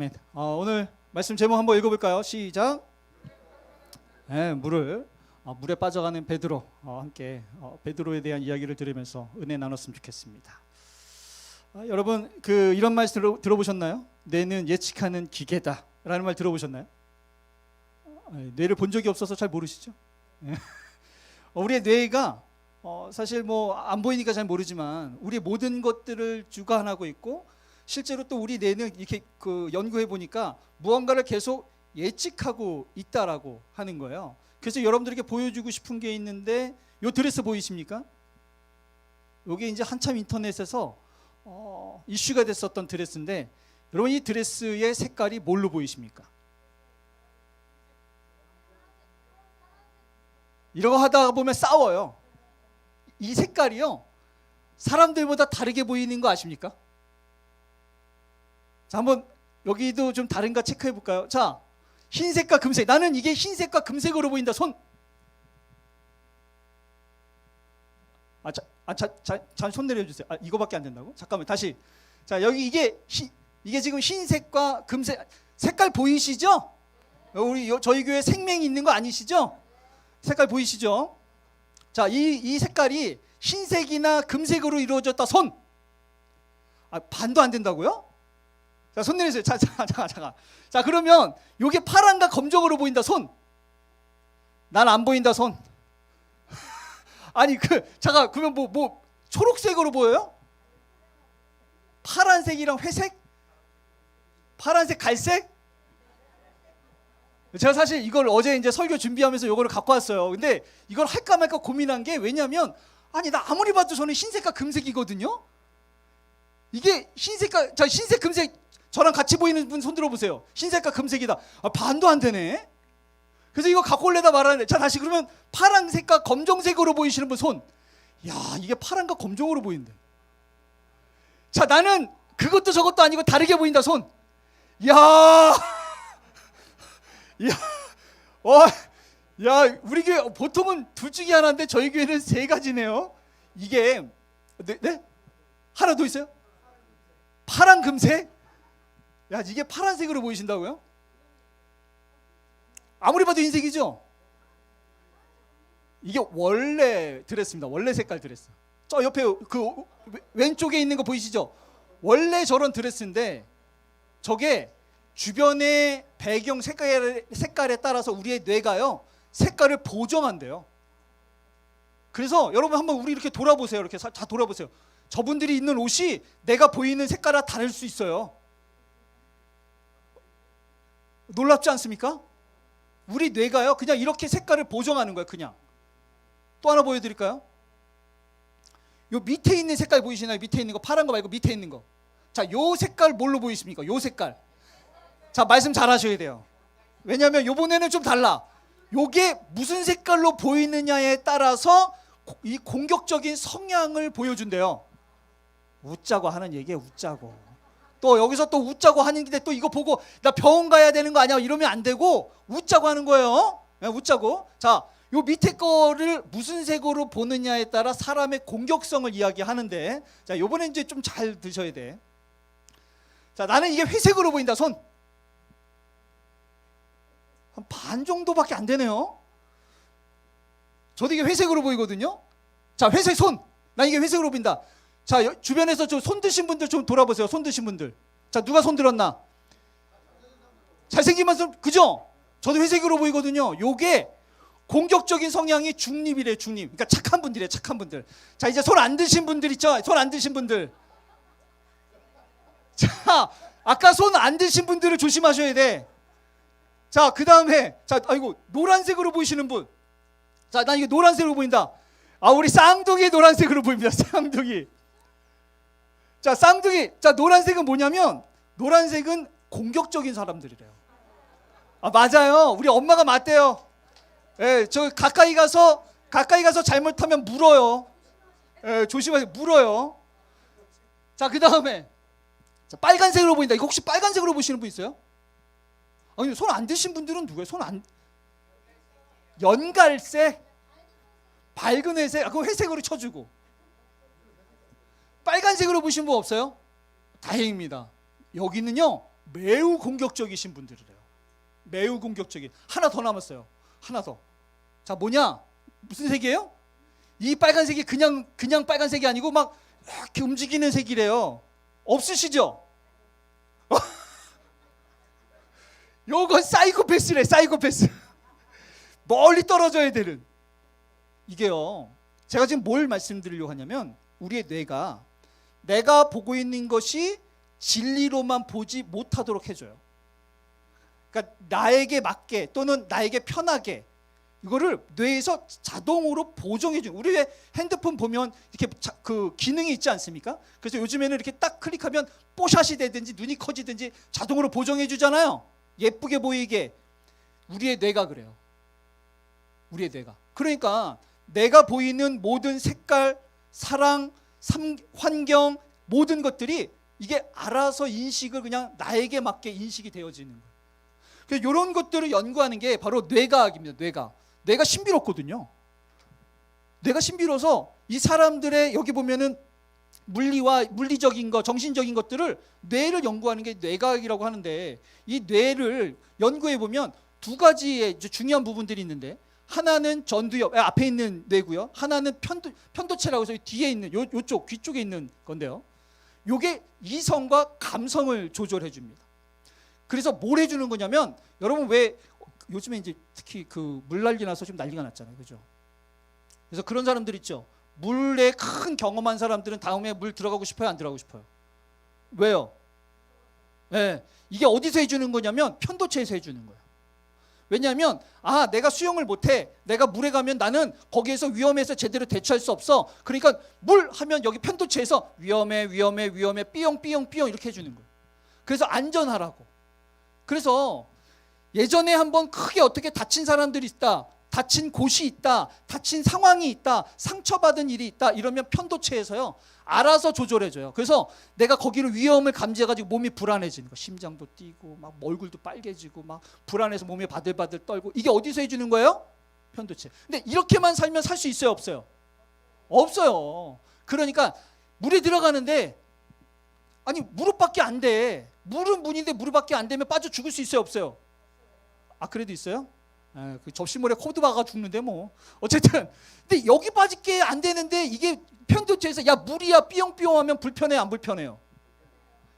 아멘. 오늘 말씀 제목 한번 읽어볼까요? 시작. 네, 물에 빠져가는 베드로 함께 베드로에 대한 이야기를 들으면서 은혜 나눴으면 좋겠습니다. 여러분 이런 말씀 들어보셨나요? 뇌는 예측하는 기계다 라는 말 들어보셨나요? 뇌를 본 적이 없어서 잘 모르시죠? 우리의 뇌가 사실 안 보이니까 잘 모르지만 우리의 모든 것들을 주관하고 있고, 실제로 또 우리 뇌는 이렇게 연구해 보니까 무언가를 계속 예측하고 있다라고 하는 거예요. 그래서 여러분들에게 보여주고 싶은 게 있는데, 요 드레스 보이십니까? 이게 이제 한참 인터넷에서 이슈가 됐었던 드레스인데, 여러분 이 드레스의 색깔이 뭘로 보이십니까? 이런 거 하다 보면 싸워요. 이 색깔이요, 사람들보다 다르게 보이는 거 아십니까? 자, 한번 여기도 좀 다른가 체크해 볼까요? 자, 흰색과 금색. 나는 이게 흰색과 금색으로 보인다. 손. 자, 손 내려주세요. 이거밖에 안 된다고? 잠깐만, 다시. 자, 여기 이게 지금 흰색과 금색 색깔 보이시죠? 저희 교회 생명이 있는 거 아니시죠? 색깔 보이시죠? 자, 이 색깔이 흰색이나 금색으로 이루어졌다. 손. 반도 안 된다고요? 자, 손 내리세요. 잠깐. 자, 그러면 이게 파란과 검정으로 보인다. 손. 난 안 보인다. 손. 아니 잠깐, 그러면 뭐 초록색으로 보여요? 파란색이랑 회색? 파란색, 갈색? 제가 사실 이걸 어제 이제 설교 준비하면서 이거를 갖고 왔어요. 근데 이걸 할까 말까 고민한 게, 왜냐면 나 아무리 봐도 저는 흰색과 금색이거든요. 이게 흰색과, 자, 흰색 금색 저랑 같이 보이는 분 손 들어보세요. 흰색과 금색이다. 반도 안 되네. 그래서 이거 갖고 올래다 말하는데, 자, 다시 그러면 파란색과 검정색으로 보이시는 분 손. 야, 이게 파란과 검정으로 보인대. 자, 나는 그것도 저것도 아니고 다르게 보인다. 손. 야, 우리 교회 보통은 둘 중에 하나인데 저희 교회는 세 가지네요. 이게 네? 하나 더 있어요? 파란 금색? 야, 이게 파란색으로 보이신다고요? 아무리 봐도 흰색이죠? 이게 원래 드레스입니다. 원래 색깔 드레스. 저 옆에 왼쪽에 있는 거 보이시죠? 원래 저런 드레스인데, 저게 주변의 배경 색깔에 따라서 우리의 뇌가요, 색깔을 보정한대요. 그래서 여러분 한번 우리 이렇게 돌아보세요. 이렇게 다 돌아보세요. 저분들이 입는 옷이 내가 보이는 색깔과 다를 수 있어요. 놀랍지 않습니까? 우리 뇌가요, 그냥 이렇게 색깔을 보정하는 거예요. 그냥. 또 하나 보여드릴까요? 요 밑에 있는 색깔 보이시나요? 밑에 있는 거, 파란 거 말고 밑에 있는 거. 자, 요 색깔 뭘로 보이십니까? 요 색깔. 자, 말씀 잘 하셔야 돼요. 왜냐하면 요번에는 좀 달라. 요게 무슨 색깔로 보이느냐에 따라서 이 공격적인 성향을 보여준대요. 웃자고 하는 얘기에 웃자고. 또 여기서 또 웃자고 하는데, 또 이거 보고 나 병원 가야 되는 거 아니야 이러면 안 되고, 웃자고 하는 거예요. 네, 웃자고. 자, 요 밑에 거를 무슨 색으로 보느냐에 따라 사람의 공격성을 이야기하는데, 자, 요번에 이제 좀 잘 드셔야 돼. 자, 나는 이게 회색으로 보인다. 손. 한 반 정도밖에 안 되네요. 저도 이게 회색으로 보이거든요. 자, 회색 손. 나 이게 회색으로 보인다. 자, 주변에서 좀 손 드신 분들 좀 돌아보세요. 손 드신 분들. 자, 누가 손 들었나? 잘생긴 분들, 그죠? 저도 회색으로 보이거든요. 요게 공격적인 성향이 중립이래, 중립. 그러니까 착한 분들이래, 착한 분들. 자, 이제 손 안 드신 분들 있죠? 손 안 드신 분들. 자, 아까 손 안 드신 분들을 조심하셔야 돼. 자, 그 다음에, 자, 노란색으로 보이시는 분. 자, 난 이게 노란색으로 보인다. 우리 쌍둥이 노란색으로 보입니다. 쌍둥이. 자, 쌍둥이. 자, 노란색은 뭐냐면, 노란색은 공격적인 사람들이래요. 맞아요. 우리 엄마가 맞대요. 예, 저 가까이 가서 잘못하면 물어요. 예, 조심하세요. 물어요. 자, 그 다음에, 자, 빨간색으로 보인다. 이거 혹시 빨간색으로 보시는 분 있어요? 손 안 드신 분들은 누구예요? 연갈색? 밝은 회색? 그거 회색으로 쳐주고. 빨간색으로 보신 분 없어요? 다행입니다. 여기는요, 매우 공격적이신 분들이래요. 매우 공격적인. 하나 더 남았어요. 하나 더. 자, 뭐냐? 무슨 색이에요? 이 빨간색이 그냥 빨간색이 아니고 막 이렇게 움직이는 색이래요. 없으시죠? 요건 사이코패스래. 사이코패스. 멀리 떨어져야 되는. 이게요, 제가 지금 뭘 말씀드리려고 하냐면 우리의 뇌가 내가 보고 있는 것이 진리로만 보지 못하도록 해줘요. 그러니까 나에게 맞게 또는 나에게 편하게 이거를 뇌에서 자동으로 보정해줘요. 우리 왜 핸드폰 보면 이렇게 그 기능이 있지 않습니까? 그래서 요즘에는 이렇게 딱 클릭하면 뽀샷이 되든지 눈이 커지든지 자동으로 보정해주잖아요. 예쁘게 보이게. 우리의 뇌가 그래요. 우리의 뇌가. 그러니까 내가 보이는 모든 색깔, 사랑, 환경, 모든 것들이 이게 알아서 인식을 그냥 나에게 맞게 인식이 되어지는 거예요. 그래서 이런 것들을 연구하는 게 바로 뇌과학입니다. 뇌가 신비롭거든요. 뇌가 신비로워서 이 사람들의 여기 보면은 물리와 물리적인 것, 정신적인 것들을 뇌를 연구하는 게 뇌과학이라고 하는데, 이 뇌를 연구해 보면 두 가지의 중요한 부분들이 있는데, 하나는 전두엽 앞에 있는 뇌고요. 하나는 편도체라고 해서 뒤에 있는 요쪽 귀 쪽에 있는 건데요. 요게 이성과 감성을 조절해 줍니다. 그래서 뭘 해주는 거냐면, 여러분 왜 요즘에 이제 특히 그 물난리 나서 좀 난리가 났잖아요, 그죠? 그래서 그런 사람들 있죠. 물에 큰 경험한 사람들은 다음에 물 들어가고 싶어요, 안 들어가고 싶어요? 왜요? 네, 이게 어디서 해주는 거냐면 편도체에서 해주는 거예요. 왜냐하면 내가 수영을 못해, 내가 물에 가면 나는 거기에서 위험해서 제대로 대처할 수 없어. 그러니까 물 하면 여기 편도체에서 위험해 삐용삐용 이렇게 해주는 거예요. 그래서 안전하라고. 그래서 예전에 한번 크게 어떻게 다친 사람들이 있다, 다친 곳이 있다, 다친 상황이 있다, 상처받은 일이 있다, 이러면 편도체에서요 알아서 조절해줘요. 그래서 내가 거기를 위험을 감지해가지고 몸이 불안해지는 거, 심장도 뛰고 막 얼굴도 빨개지고 막 불안해서 몸이 바들바들 떨고, 이게 어디서 해주는 거예요? 편도체. 근데 이렇게만 살면 살 수 있어요, 없어요? 없어요. 그러니까 물에 들어가는데 아니 무릎밖에 안 돼. 물은 문인데 무릎밖에 안 되면 빠져 죽을 수 있어요, 없어요? 그래도 있어요? 그 접시물에 코드 박아 죽는데 뭐. 어쨌든 근데 여기 빠질게 안 되는데 이게 편도체에서 야 물이야 삐용삐용 하면 불편해, 안 불편해요?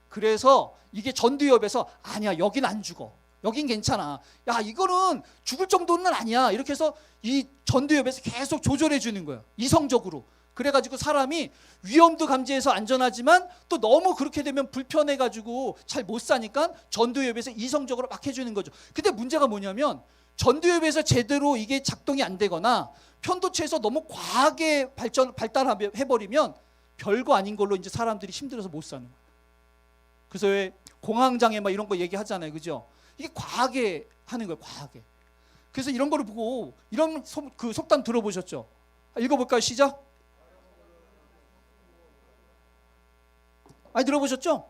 그래서 이게 전두엽에서 아니야 여긴 안 죽어, 여긴 괜찮아, 야 이거는 죽을 정도는 아니야, 이렇게 해서 이 전두엽에서 계속 조절해 주는 거예요, 이성적으로. 그래가지고 사람이 위험도 감지해서 안전하지만 또 너무 그렇게 되면 불편해가지고 잘 못 사니까 전두엽에서 이성적으로 막 해주는 거죠. 근데 문제가 뭐냐면 전두엽에서 제대로 이게 작동이 안 되거나 편도체에서 너무 과하게 발달해버리면 별거 아닌 걸로 이제 사람들이 힘들어서 못 사는 거예요. 그래서 왜 공황장애 막 이런 거 얘기하잖아요, 그죠? 이게 과하게 하는 거예요, 과하게. 그래서 이런 거를 보고 이런 그 속담 들어보셨죠? 읽어볼까요? 시작. 들어보셨죠?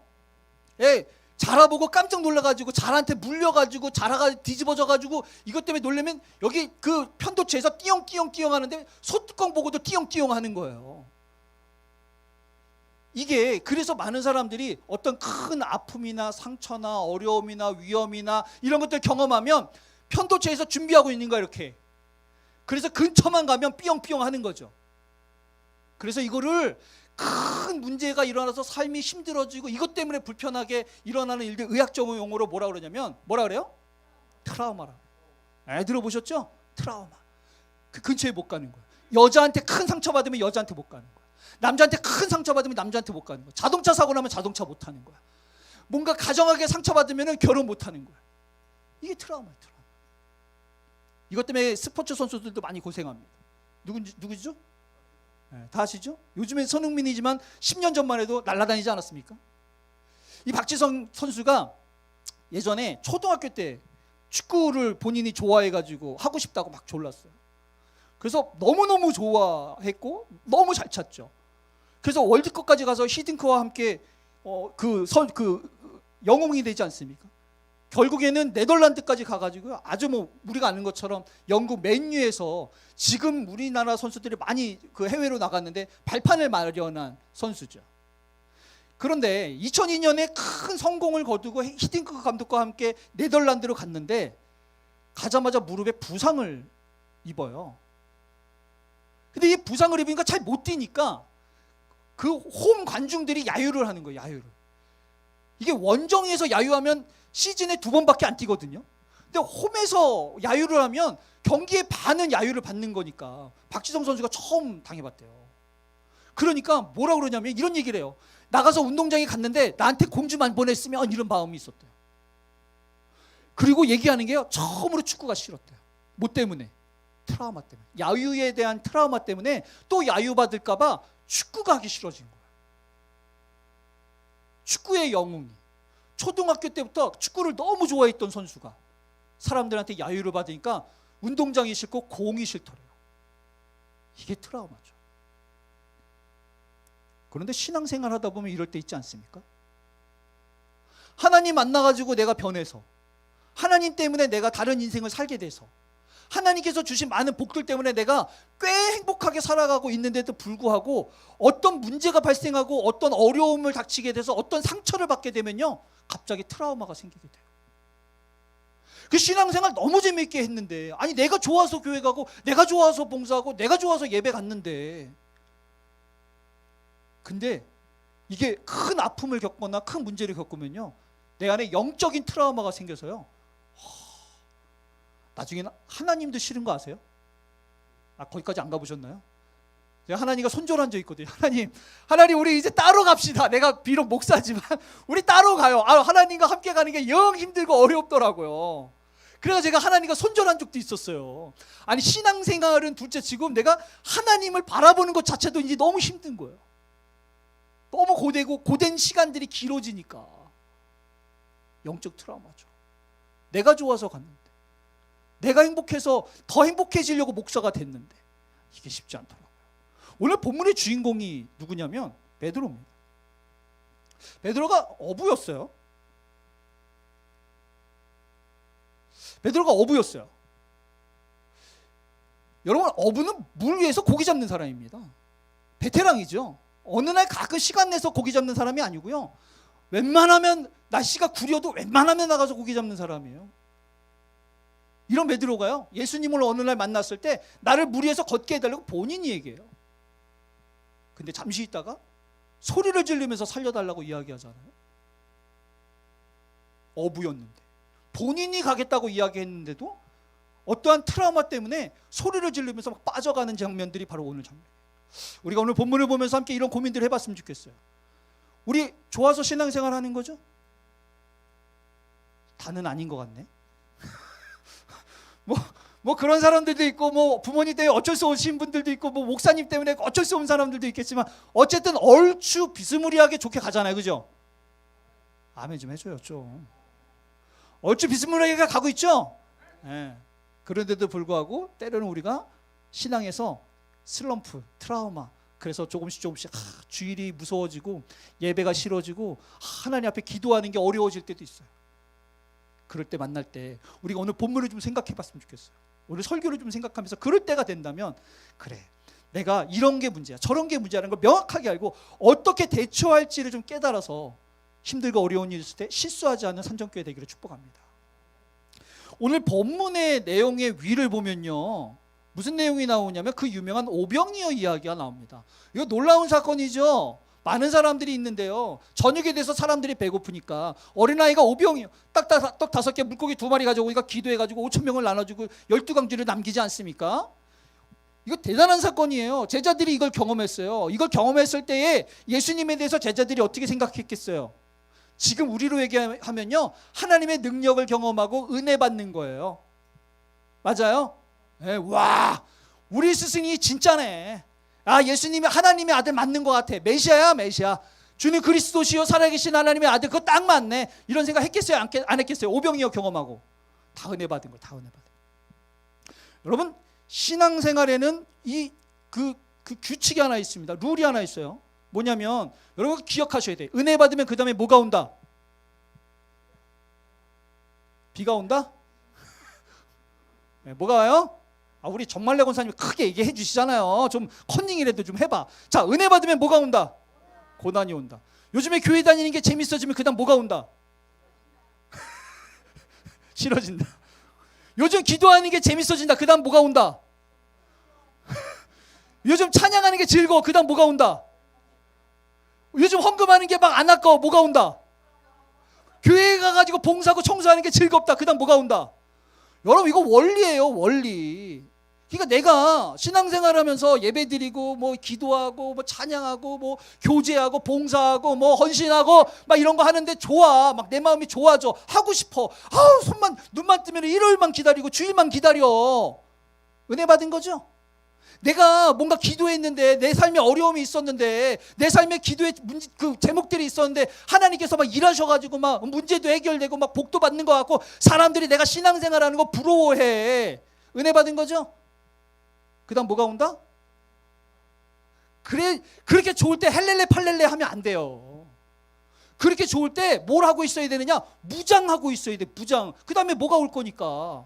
예, 자라보고 깜짝 놀라가지고 자라한테 물려가지고 자라가 뒤집어져가지고 이것 때문에 놀라면 여기 그 편도체에서 띠용띠용 하는데 소뚜껑 보고도 띠용띠용 하는 거예요. 이게 그래서 많은 사람들이 어떤 큰 아픔이나 상처나 어려움이나 위험이나 이런 것들 경험하면 편도체에서 준비하고 있는 거야, 이렇게. 그래서 근처만 가면 삐용삐용 하는 거죠. 그래서 이거를 큰 문제가 일어나서 삶이 힘들어지고 이것 때문에 불편하게 일어나는 일들, 의학적 용어로 뭐라 그러냐면 뭐라 그래요? 트라우마라. 들어보셨죠? 트라우마. 그 근처에 못 가는 거예요. 여자한테 큰 상처 받으면 여자한테 못 가는 거예요. 남자한테 큰 상처 받으면 남자한테 못 가는 거예요. 자동차 사고 나면 자동차 못 타는 거야. 뭔가 가정하게 상처 받으면 결혼 못 하는 거야. 이게 트라우마예요, 트라우마. 이것 때문에 스포츠 선수들도 많이 고생합니다. 누구죠? 다 아시죠? 요즘엔 손흥민이지만 10년 전만 해도 날아다니지 않았습니까? 이 박지성 선수가 예전에 초등학교 때 축구를 본인이 좋아해가지고 하고 싶다고 막 졸랐어요. 그래서 너무너무 좋아했고 너무 잘 찼죠. 그래서 월드컵까지 가서 히딩크와 함께 영웅이 되지 않습니까? 결국에는 네덜란드까지 가가지고 아주 뭐 우리가 아는 것처럼 영국 맨유에서 지금 우리나라 선수들이 많이 그 해외로 나갔는데 발판을 마련한 선수죠. 그런데 2002년에 큰 성공을 거두고 히딩크 감독과 함께 네덜란드로 갔는데 가자마자 무릎에 부상을 입어요. 근데 이 부상을 입으니까 잘 못 뛰니까 그 홈 관중들이 야유를 하는 거예요. 야유를. 이게 원정에서 야유하면 시즌에 2번밖에 안 뛰거든요. 근데 홈에서 야유를 하면 경기의 반은 야유를 받는 거니까 박지성 선수가 처음 당해봤대요. 그러니까 뭐라 그러냐면 이런 얘기를 해요. 나가서 운동장에 갔는데 나한테 공주만 보냈으면 이런 마음이 있었대요. 그리고 얘기하는 게요. 처음으로 축구가 싫었대요. 뭐 때문에? 트라우마 때문에. 야유에 대한 트라우마 때문에 또 야유 받을까 봐 축구가 하기 싫어진 거예요. 축구의 영웅이 초등학교 때부터 축구를 너무 좋아했던 선수가 사람들한테 야유를 받으니까 운동장이 싫고 공이 싫더래요. 이게 트라우마죠. 그런데 신앙생활 하다 보면 이럴 때 있지 않습니까? 하나님 만나가지고 내가 변해서, 하나님 때문에 내가 다른 인생을 살게 돼서, 하나님께서 주신 많은 복들 때문에 내가 꽤 행복하게 살아가고 있는데도 불구하고 어떤 문제가 발생하고 어떤 어려움을 닥치게 돼서 어떤 상처를 받게 되면요, 갑자기 트라우마가 생기게 돼요. 그 신앙생활 너무 재미있게 했는데, 아니 내가 좋아서 교회 가고 내가 좋아서 봉사하고 내가 좋아서 예배 갔는데, 근데 이게 큰 아픔을 겪거나 큰 문제를 겪으면요, 내 안에 영적인 트라우마가 생겨서요, 나중에는 하나님도 싫은 거 아세요? 거기까지 안 가보셨나요? 제가 하나님과 손절한 적 있거든요. 하나님 우리 이제 따로 갑시다. 내가 비록 목사지만 우리 따로 가요. 하나님과 함께 가는 게 영 힘들고 어렵더라고요. 그래서 제가 하나님과 손절한 적도 있었어요. 아니 신앙생활은 둘째치고 내가 하나님을 바라보는 것 자체도 이제 너무 힘든 거예요. 너무 고된 시간들이 길어지니까 영적 트라우마죠. 내가 좋아서 갔는데, 내가 행복해서 더 행복해지려고 목사가 됐는데 이게 쉽지 않더라고요. 오늘 본문의 주인공이 누구냐면 베드로입니다. 베드로가 어부였어요. 여러분, 어부는 물 위에서 고기 잡는 사람입니다. 베테랑이죠. 어느 날 가끔 시간 내서 고기 잡는 사람이 아니고요, 웬만하면 날씨가 구려도 웬만하면 나가서 고기 잡는 사람이에요. 이런 베드로가요, 예수님을 어느 날 만났을 때 나를 물 위에서 걷게 해달라고 본인이 얘기해요. 근데 잠시 있다가 소리를 지르면서 살려달라고 이야기하잖아요. 어부였는데 본인이 가겠다고 이야기했는데도 어떠한 트라우마 때문에 소리를 지르면서 막 빠져가는 장면들이 바로 오늘 장면이에요. 우리가 오늘 본문을 보면서 함께 이런 고민들을 해봤으면 좋겠어요. 우리 좋아서 신앙생활 하는 거죠? 다는 아닌 것 같네. 뭐 그런 사람들도 있고, 뭐 부모님 때문에 어쩔 수 없으신 분들도 있고, 뭐 목사님 때문에 어쩔 수 없는 사람들도 있겠지만, 어쨌든 얼추 비스무리하게 좋게 가잖아요, 그죠? 아멘 좀 해줘요, 좀. 얼추 비스무리하게 가고 있죠? 네. 그런데도 불구하고 때로는 우리가 신앙에서 슬럼프, 트라우마, 그래서 조금씩 주일이 무서워지고 예배가 싫어지고 하나님 앞에 기도하는 게 어려워질 때도 있어요. 그럴 때 만날 때 우리가 오늘 본문을 좀 생각해 봤으면 좋겠어요. 오늘 설교를 좀 생각하면서 그럴 때가 된다면, 그래, 내가 이런 게 문제야, 저런 게 문제라는 걸 명확하게 알고 어떻게 대처할지를 좀 깨달아서 힘들고 어려운 일이 있을 때 실수하지 않는 산정교회 되기를 축복합니다. 오늘 본문의 내용의 위를 보면요, 무슨 내용이 나오냐면 그 유명한 오병이어 이야기가 나옵니다. 이거 놀라운 사건이죠. 많은 사람들이 있는데요, 저녁에 돼서 사람들이 배고프니까 어린아이가 오병이어 떡 5개 물고기 2마리 가져오니까 기도해가지고 5,000명을 나눠주고 12강쥐를 남기지 않습니까? 이거 대단한 사건이에요. 제자들이 이걸 경험했어요. 이걸 경험했을 때에 예수님에 대해서 제자들이 어떻게 생각했겠어요? 지금 우리로 얘기하면요, 하나님의 능력을 경험하고 은혜 받는 거예요. 맞아요? 네, 와, 우리 스승이 진짜네. 예수님이 하나님의 아들 맞는 것 같아. 메시아야, 메시아. 주는 그리스도시요 살아계신 하나님의 아들, 그거 딱 맞네. 이런 생각 했겠어요? 안 했겠어요? 오병이어 경험하고 다 은혜 받은 거예요. 다 은혜 받은 거예요. 여러분, 신앙생활에는 그 규칙이 하나 있습니다. 룰이 하나 있어요. 뭐냐면, 여러분 기억하셔야 돼요. 은혜 받으면 그 다음에 뭐가 온다? 비가 온다? 네, 뭐가 와요? 우리 정말래 권사님이 크게 얘기해 주시잖아요. 좀 컨닝이라도 좀 해봐. 자, 은혜 받으면 뭐가 온다? 고난이 온다. 요즘에 교회 다니는 게 재밌어지면 그다음 뭐가 온다? 싫어진다. 요즘 기도하는 게 재밌어진다. 그다음 뭐가 온다? 요즘 찬양하는 게 즐거워. 그다음 뭐가 온다? 요즘 헌금하는 게 막 안 아까워. 뭐가 온다? 교회에 가가지고 봉사하고 청소하는 게 즐겁다. 그다음 뭐가 온다? 여러분 이거 원리예요. 원리. 그러니까 내가 신앙생활하면서 예배드리고 뭐 기도하고 뭐 찬양하고 뭐 교제하고 봉사하고 뭐 헌신하고 막 이런 거 하는데 좋아. 막 내 마음이 좋아져. 하고 싶어. 아우 손만 눈만 뜨면 일요일만 기다리고 주일만 기다려. 은혜 받은 거죠? 내가 뭔가 기도했는데 내 삶에 어려움이 있었는데 내 삶에 기도의 그 제목들이 있었는데 하나님께서 막 일하셔가지고 막 문제도 해결되고 막 복도 받는 것 같고 사람들이 내가 신앙생활하는 거 부러워해. 은혜 받은 거죠? 그 다음 뭐가 온다? 그래, 그렇게 좋을 때 헬렐레 팔렐레 하면 안 돼요. 그렇게 좋을 때 뭘 하고 있어야 되느냐? 무장하고 있어야 돼. 무장. 그 다음에 뭐가 올 거니까.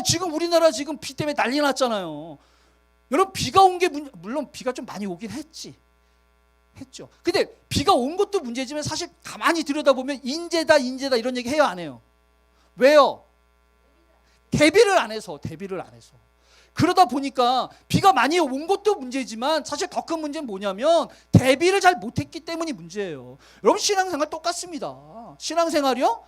지금 우리나라 지금 비 때문에 난리 났잖아요. 여러분 비가 온 게 물론 비가 좀 많이 오긴 했죠. 근데 비가 온 것도 문제지만 사실 가만히 들여다보면 인재다 이런 얘기 해요 안 해요? 왜요? 대비를 안 해서. 그러다 보니까 비가 많이 온 것도 문제지만 사실 더 큰 문제는 뭐냐면 대비를 잘 못했기 때문이 문제예요. 여러분 신앙생활 똑같습니다. 신앙생활이요?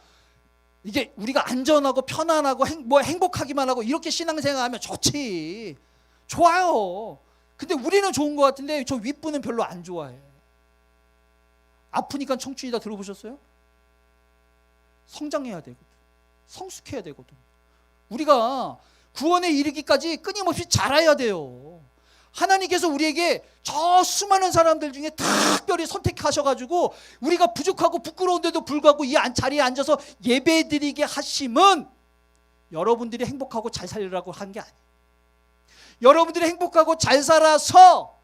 이게 우리가 안전하고 편안하고 행복하기만 하고 이렇게 신앙생활하면 좋지. 좋아요. 근데 우리는 좋은 것 같은데 저 윗분은 별로 안 좋아해. 아프니까 청춘이다 들어보셨어요? 성장해야 되거든. 성숙해야 되거든. 우리가 구원에 이르기까지 끊임없이 자라야 돼요. 하나님께서 우리에게 저 수많은 사람들 중에 특별히 선택하셔가지고 우리가 부족하고 부끄러운데도 불구하고 이 자리에 앉아서 예배드리게 하심은 여러분들이 행복하고 잘 살리라고 한 게 아니에요. 여러분들이 행복하고 잘 살아서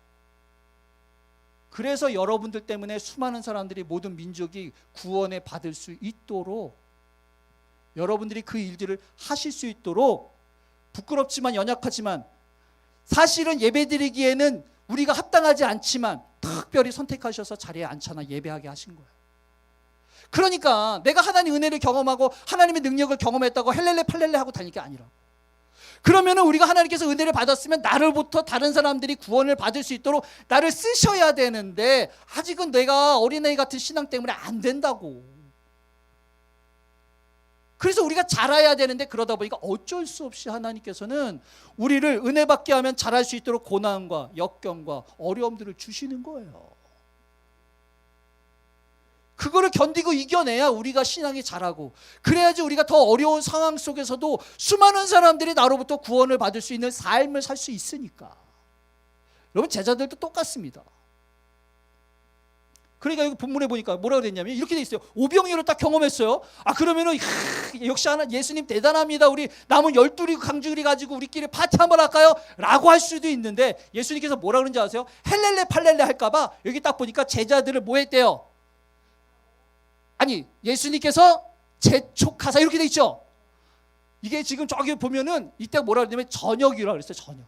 그래서 여러분들 때문에 수많은 사람들이 모든 민족이 구원에 받을 수 있도록 여러분들이 그 일들을 하실 수 있도록 부끄럽지만 연약하지만 사실은 예배드리기에는 우리가 합당하지 않지만 특별히 선택하셔서 자리에 앉혀놔 예배하게 하신 거예요. 그러니까 내가 하나님 은혜를 경험하고 하나님의 능력을 경험했다고 헬렐레 팔렐레 하고 다닐 게 아니라 그러면은 우리가 하나님께서 은혜를 받았으면 나를부터 다른 사람들이 구원을 받을 수 있도록 나를 쓰셔야 되는데 아직은 내가 어린아이 같은 신앙 때문에 안 된다고. 그래서 우리가 자라야 되는데 그러다 보니까 어쩔 수 없이 하나님께서는 우리를 은혜 받게 하면 자랄 수 있도록 고난과 역경과 어려움들을 주시는 거예요. 그거를 견디고 이겨내야 우리가 신앙이 자라고 그래야지 우리가 더 어려운 상황 속에서도 수많은 사람들이 나로부터 구원을 받을 수 있는 삶을 살 수 있으니까. 여러분 제자들도 똑같습니다. 그러니까 여기 본문에 보니까 뭐라고 그랬냐면 이렇게 돼 있어요. 오병이어를 딱 경험했어요. 그러면은 역시 하나 예수님 대단합니다. 우리 남은 12 강주리 가지고 우리끼리 파티 한번 할까요? 라고 할 수도 있는데 예수님께서 뭐라 그러는지 아세요? 헬렐레 팔렐레 할까봐 여기 딱 보니까 제자들을 뭐 했대요? 아니 예수님께서 재촉하사 이렇게 돼 있죠. 이게 지금 저기 보면은 이때 뭐라 그러냐면 저녁이라고 그랬어요. 저녁.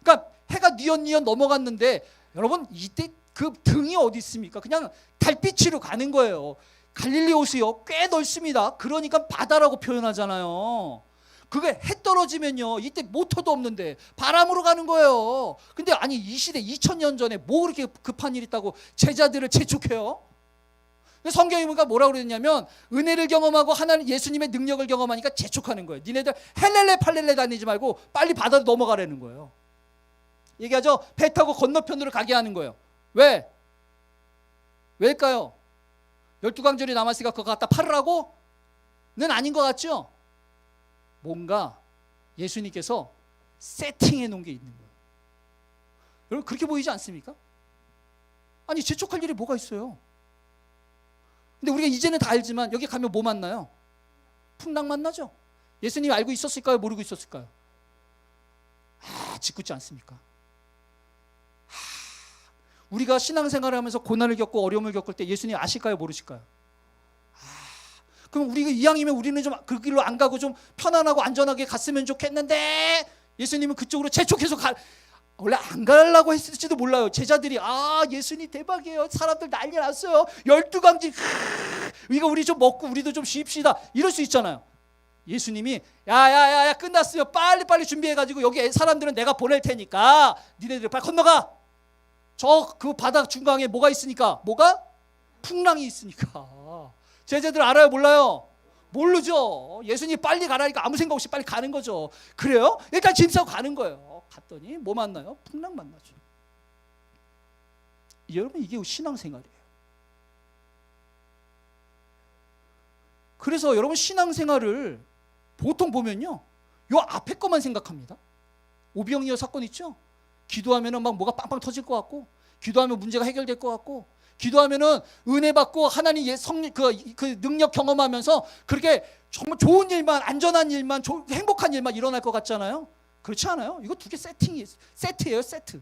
그러니까 해가 뉘엿뉘엿 넘어갔는데 여러분 이때 그 등이 어디 있습니까? 그냥 달빛으로 가는 거예요. 갈릴리 호수요 꽤 넓습니다. 그러니까 바다라고 표현하잖아요. 그게 해 떨어지면요 이때 모터도 없는데 바람으로 가는 거예요. 근데 아니 이 시대 2000년 전에 뭐 그렇게 급한 일 있다고 제자들을 재촉해요? 성경에 보니까 뭐라고 그랬냐면 은혜를 경험하고 하나님 예수님의 능력을 경험하니까 재촉하는 거예요. 니네들 헬렐레 팔렐레 다니지 말고 빨리 바다로 넘어가라는 거예요. 얘기하죠. 배 타고 건너편으로 가게 하는 거예요. 왜? 왜일까요? 12강절이 남았으니까 그거 갖다 팔으라고? 는 아닌 것 같죠? 뭔가 예수님께서 세팅해 놓은 게 있는 거예요. 여러분 그렇게 보이지 않습니까? 아니 재촉할 일이 뭐가 있어요? 근데 우리가 이제는 다 알지만 여기 가면 뭐 만나요? 풍랑 만나죠. 예수님이 알고 있었을까요? 모르고 있었을까요? 짓궂지 않습니까? 우리가 신앙생활을 하면서 고난을 겪고 어려움을 겪을 때 예수님 아실까요? 모르실까요? 그럼 우리가 이왕이면 우리는 좀 그 길로 안 가고 좀 편안하고 안전하게 갔으면 좋겠는데 예수님은 그쪽으로 재촉해서 원래 안 가려고 했을지도 몰라요. 제자들이 예수님 대박이에요. 사람들 난리 났어요. 12강지 이거 우리 좀 먹고 우리도 좀 쉬입시다. 이럴 수 있잖아요. 예수님이 야야야야 끝났어요. 빨리 준비해가지고 여기 사람들은 내가 보낼 테니까 니네들 빨리 건너가. 저 그 바다 중간에 뭐가 있으니까 뭐가? 풍랑이 있으니까. 제자들 알아요 몰라요? 모르죠. 예수님 빨리 가라니까 아무 생각 없이 빨리 가는 거죠. 그래요? 일단 짐 싸고 가는 거예요. 갔더니 뭐 만나요? 풍랑 만나죠. 여러분 이게 신앙생활이에요. 그래서 여러분 신앙생활을 보통 보면요 요 앞에 것만 생각합니다. 오병이어 사건 있죠? 기도하면은 막 뭐가 빵빵 터질 것 같고, 기도하면 문제가 해결될 것 같고, 기도하면은 은혜 받고 하나님 성령 그 능력 경험하면서 그렇게 정말 좋은 일만, 안전한 일만, 행복한 일만 일어날 것 같잖아요. 그렇지 않아요? 이거 두 개 세트예요, 세트.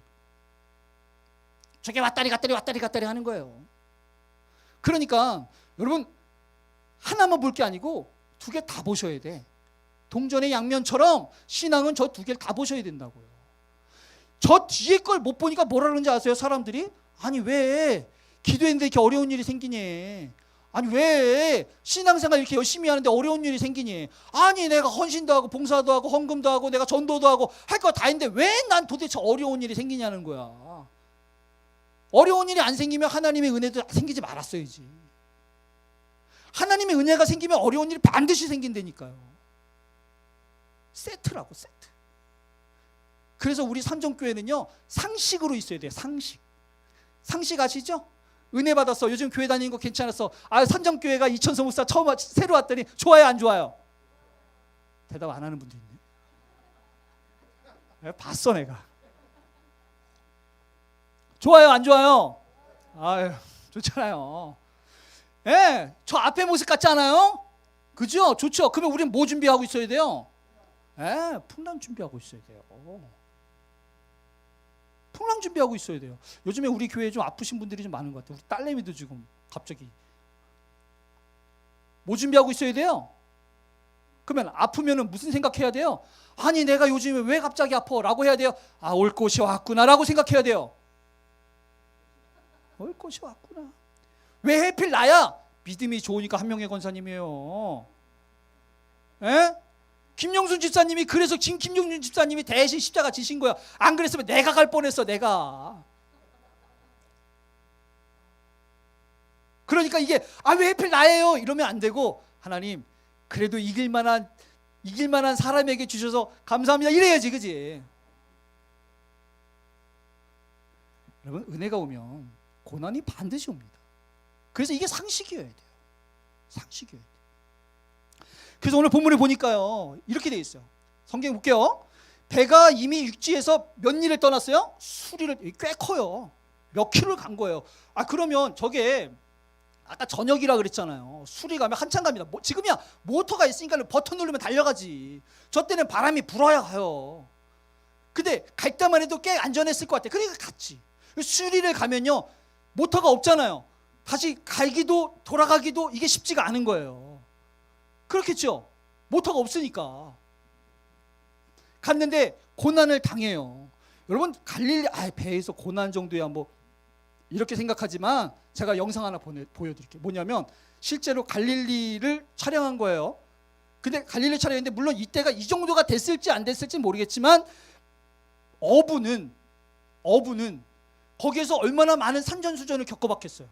저게 왔다리 갔다리 하는 거예요. 그러니까 여러분 하나만 볼 게 아니고 두 개 다 보셔야 돼. 동전의 양면처럼 신앙은 저 두 개를 다 보셔야 된다고요. 저 뒤에 걸 못 보니까 뭐라 그러는지 아세요? 사람들이 아니 왜 기도했는데 이렇게 어려운 일이 생기니? 아니 왜 신앙생활 이렇게 열심히 하는데 어려운 일이 생기니? 아니 내가 헌신도 하고 봉사도 하고 헌금도 하고 내가 전도도 하고 할 거 다 했는데 왜 난 도대체 어려운 일이 생기냐는 거야. 어려운 일이 안 생기면 하나님의 은혜도 생기지 말았어야지. 하나님의 은혜가 생기면 어려운 일이 반드시 생긴다니까요. 세트라고, 세트. 그래서 우리 삼정교회는요 상식으로 있어야 돼요. 상식 아시죠? 은혜 받았어. 요즘 교회 다니는 거 괜찮았어. 삼정교회가 이천서 목사 처음 새로 왔더니 좋아요 안 좋아요? 대답 안 하는 분도 있네. 봤어 내가. 좋아요 안 좋아요? 아유 좋잖아요. 예, 저 앞에 모습 같지 않아요? 그죠? 좋죠? 그러면 우리는 뭐 준비하고 있어야 돼요? 예, 풍랑 준비하고 있어야 돼요. 풍랑 준비하고 있어야 돼요. 요즘에 우리 교회에 좀 아프신 분들이 좀 많은 것 같아요. 우리 딸내미도 지금 갑자기 뭐 준비하고 있어야 돼요? 그러면 아프면은 무슨 생각해야 돼요? 아니 내가 요즘에 왜 갑자기 아파? 라고 해야 돼요? 올 곳이 왔구나 라고 생각해야 돼요. 올 곳이 왔구나. 왜 하필 나야? 믿음이 좋으니까 한명의 권사님이에요. 에? 김영순 집사님이 그래서 김영순 집사님이 대신 십자가 지신 거야. 안 그랬으면 내가 갈 뻔했어. 내가. 그러니까 이게 왜 하필 나예요? 이러면 안 되고 하나님 그래도 이길 만한 사람에게 주셔서 감사합니다. 이래야지, 그지? 여러분 은혜가 오면 고난이 반드시 옵니다. 그래서 이게 상식이어야 돼요. 상식이어야 돼요. 그래서 오늘 본문을 보니까요 이렇게 돼 있어요. 성경 볼게요. 배가 이미 육지에서 몇 리를 떠났어요? 수리를 꽤 커요. 몇 킬로를 간 거예요. 그러면 저게 아까 저녁이라 그랬잖아요. 수리 가면 한참 갑니다. 지금이야 모터가 있으니까 버튼 누르면 달려가지. 저 때는 바람이 불어야 가요. 근데 갈 때만 해도 꽤 안전했을 것 같아. 그러니까 갔지. 수리를 가면요 모터가 없잖아요. 다시 갈기도 돌아가기도 이게 쉽지가 않은 거예요. 그렇겠죠? 모터가 없으니까. 갔는데 고난을 당해요. 여러분 갈릴리 배에서 고난 정도야 뭐 이렇게 생각하지만 제가 영상 하나 보여드릴게요. 뭐냐면 실제로 갈릴리를 촬영한 거예요. 근데 갈릴리 촬영했는데 물론 이때가 이 정도가 됐을지 안 됐을지 모르겠지만 어부는 거기에서 얼마나 많은 산전수전을 겪어봤겠어요.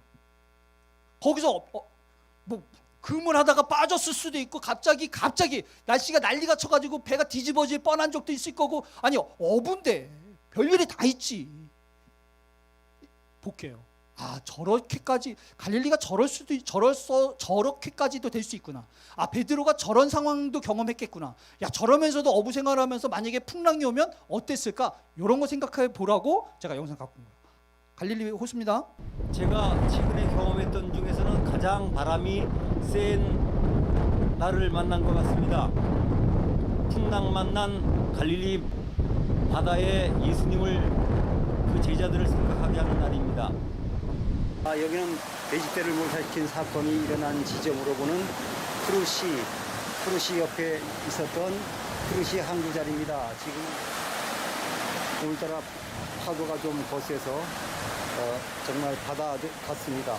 거기서 뭐 금을 하다가 빠졌을 수도 있고 갑자기 날씨가 난리가 쳐가지고 배가 뒤집어질 뻔한 적도 있을 거고. 아니 어부인데 별일이 다 있지. 볼게요. 저렇게까지 갈릴리가 저렇게까지도 될 수 있구나. 베드로가 저런 상황도 경험했겠구나. 저러면서도 어부 생활하면서 만약에 풍랑이 오면 어땠을까? 이런 거 생각해 보라고 제가 영상 갖고 온 거예요. 갈릴리 호수입니다. 제가 최근에 경험했던 중에서는 가장 바람이 센 날을 만난 것 같습니다. 풍랑 만난 갈릴리 바다에 예수님을 그 제자들을 생각하게 하는 날입니다. 여기는 돼지떼를 몰살시킨 사건이 일어난 지점으로 보는 크루시 옆에 있었던 크루시 항구 자리입니다. 지금 오늘따라 파도가 좀 거세서 정말 바다 같습니다.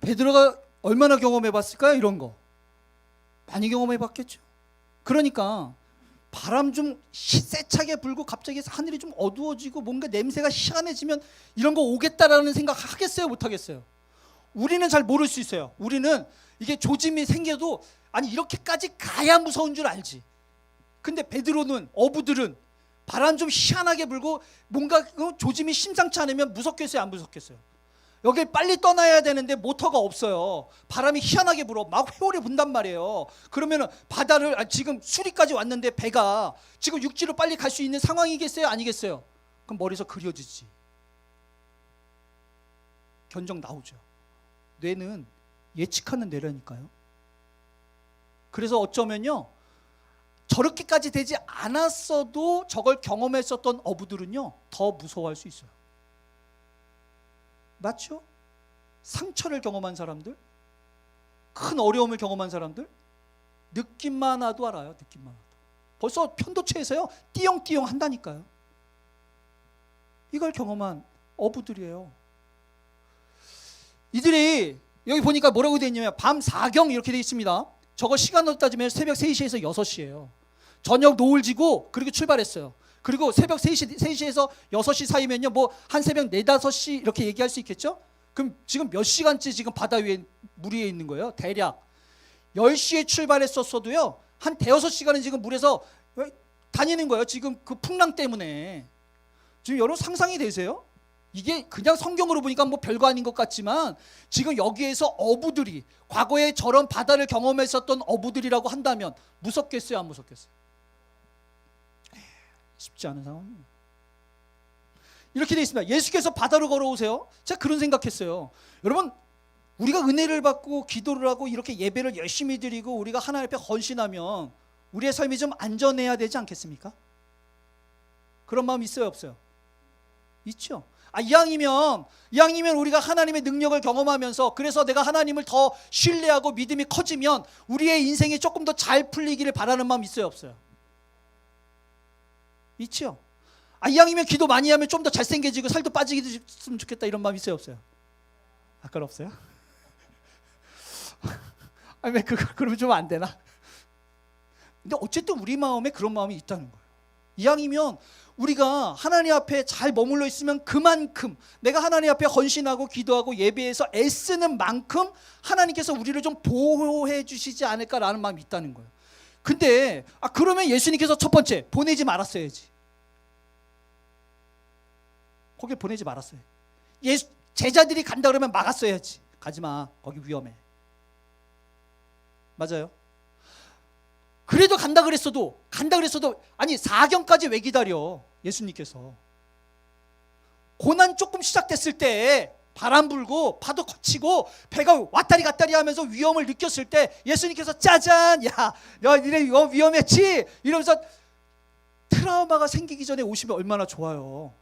베드로가 얼마나 경험해 봤을까요? 이런 거 많이 경험해 봤겠죠. 그러니까 바람 좀 세차게 불고 갑자기 하늘이 좀 어두워지고 뭔가 냄새가 희한해지면 이런 거 오겠다라는 생각 하겠어요? 못 하겠어요? 우리는 잘 모를 수 있어요. 우리는 이게 조짐이 생겨도 아니 이렇게까지 가야 무서운 줄 알지. 근데 베드로는, 어부들은 바람 좀 희한하게 불고 뭔가 조짐이 심상치 않으면 무섭겠어요? 안 무섭겠어요? 여길 빨리 떠나야 되는데 모터가 없어요. 바람이 희한하게 불어. 막 회오리 분단 말이에요. 그러면은 바다를 지금 수리까지 왔는데 배가 지금 육지로 빨리 갈 수 있는 상황이겠어요? 아니겠어요? 그럼 머리에서 그려지지. 견적 나오죠. 뇌는 예측하는 뇌라니까요. 그래서 어쩌면요, 저렇게까지 되지 않았어도 저걸 경험했었던 어부들은요 더 무서워할 수 있어요. 맞죠? 상처를 경험한 사람들, 큰 어려움을 경험한 사람들, 느낌만 와도 알아요. 느낌만 와도. 벌써 편도체에서요 띠용띠용 한다니까요. 이걸 경험한 어부들이에요. 이들이 여기 보니까 뭐라고 되어 있냐면 밤 4경 이렇게 되어 있습니다. 저거 시간으로 따지면 새벽 3시에서 6시예요. 저녁 노을 지고 그리고 출발했어요. 그리고 새벽 3시에서 6시 사이면요 뭐 한 새벽 4, 5시 이렇게 얘기할 수 있겠죠? 그럼 지금 몇 시간째 지금 바다 위에 물 위에 있는 거예요? 대략 10시에 출발했었어도요 한 대여섯 시간은 지금 물에서 다니는 거예요. 지금 그 풍랑 때문에. 지금 여러분 상상이 되세요? 이게 그냥 성경으로 보니까 뭐 별거 아닌 것 같지만 지금 여기에서 어부들이 과거에 저런 바다를 경험했었던 어부들이라고 한다면 무섭겠어요? 안 무섭겠어요? 쉽지 않은 상황이에요. 이렇게 되어 있습니다. 예수께서 바다로 걸어오세요. 제가 그런 생각했어요. 여러분, 우리가 은혜를 받고 기도를 하고 이렇게 예배를 열심히 드리고 우리가 하나님 앞에 헌신하면 우리의 삶이 좀 안전해야 되지 않겠습니까? 그런 마음 있어요, 없어요? 있죠. 이왕이면 우리가 하나님의 능력을 경험하면서 그래서 내가 하나님을 더 신뢰하고 믿음이 커지면 우리의 인생이 조금 더 잘 풀리기를 바라는 마음 있어요, 없어요? 있죠. 이왕이면 기도 많이 하면 좀 더 잘생겨지고 살도 빠지게 됐으면 좋겠다 이런 마음 있어요, 없어요? 그건 없어요? 왜 그러면 좀 안 되나? 근데 어쨌든 우리 마음에 그런 마음이 있다는 거예요. 이왕이면 우리가 하나님 앞에 잘 머물러 있으면 그만큼 내가 하나님 앞에 헌신하고 기도하고 예배해서 애쓰는 만큼 하나님께서 우리를 좀 보호해 주시지 않을까라는 마음이 있다는 거예요. 근데 그러면 예수님께서 첫 번째 보내지 말았어야지. 거기 보내지 말았어요. 제자들이 간다 그러면 막았어야지. 가지마, 거기 위험해. 맞아요. 그래도 간다 그랬어도 아니 4경까지 왜 기다려? 예수님께서 고난 조금 시작됐을 때 바람 불고 파도 거치고 배가 왔다리 갔다리 하면서 위험을 느꼈을 때 예수님께서 짜잔, 야 니네 이거 위험했지? 이러면서 트라우마가 생기기 전에 오시면 얼마나 좋아요.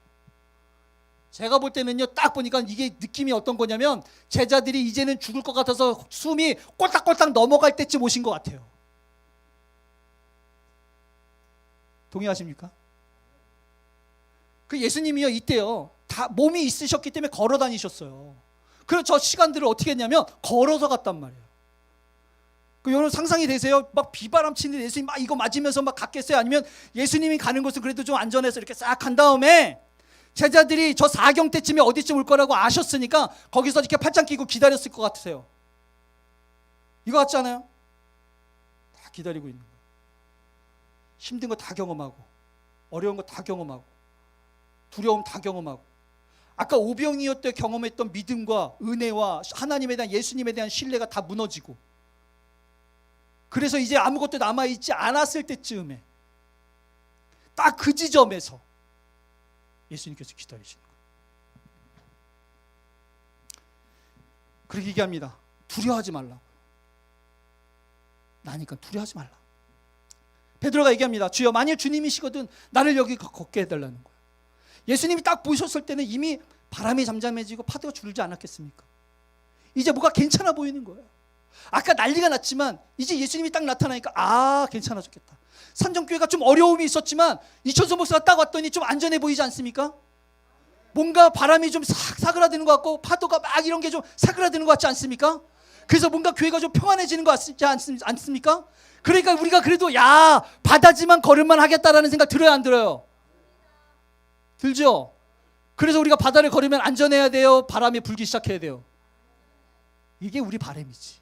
제가 볼 때는요 딱 보니까 이게 느낌이 어떤 거냐면 제자들이 이제는 죽을 것 같아서 숨이 꼴딱꼴딱 넘어갈 때쯤 오신 것 같아요. 동의하십니까? 그 예수님이요 이때요 다 몸이 있으셨기 때문에 걸어 다니셨어요. 그래서 저 시간들을 어떻게 했냐면 걸어서 갔단 말이에요. 여러분 상상이 되세요? 막 비바람 치는데 예수님 막 이거 맞으면서 막 갔겠어요? 아니면 예수님이 가는 곳은 그래도 좀 안전해서 이렇게 싹 간 다음에 제자들이 저 4경 때쯤에 어디쯤 올 거라고 아셨으니까 거기서 이렇게 팔짱 끼고 기다렸을 것 같으세요. 이거 같지 않아요? 다 기다리고 있는 거예요. 힘든 거 다 경험하고, 어려운 거 다 경험하고, 두려움 다 경험하고, 아까 오병이어 때 경험했던 믿음과 은혜와 하나님에 대한, 예수님에 대한 신뢰가 다 무너지고, 그래서 이제 아무것도 남아있지 않았을 때쯤에 딱 그 지점에서 예수님께서 기다리시는 거예요. 그렇게 얘기합니다. 두려워하지 말라고. 나니까 두려워하지 말라. 베드로가 얘기합니다. 주여, 만일 주님이시거든 나를 여기 걷게 해달라는 거예요. 예수님이 딱 보셨을 때는 이미 바람이 잠잠해지고 파도가 줄지 않았겠습니까? 이제 뭐가 괜찮아 보이는 거예요. 아까 난리가 났지만 이제 예수님이 딱 나타나니까 괜찮아졌겠다. 산정교회가 좀 어려움이 있었지만 이천수 목사가 딱 왔더니 좀 안전해 보이지 않습니까? 뭔가 바람이 좀 사그라드는 것 같고 파도가 막 이런 게 좀 사그라드는 것 같지 않습니까? 그래서 뭔가 교회가 좀 평안해지는 것 같지 않습니까? 그러니까 우리가 그래도 바다지만 걸음만 하겠다라는 생각 들어요, 안 들어요? 들죠? 그래서 우리가 바다를 걸으면 안전해야 돼요? 바람이 불기 시작해야 돼요? 이게 우리 바람이지.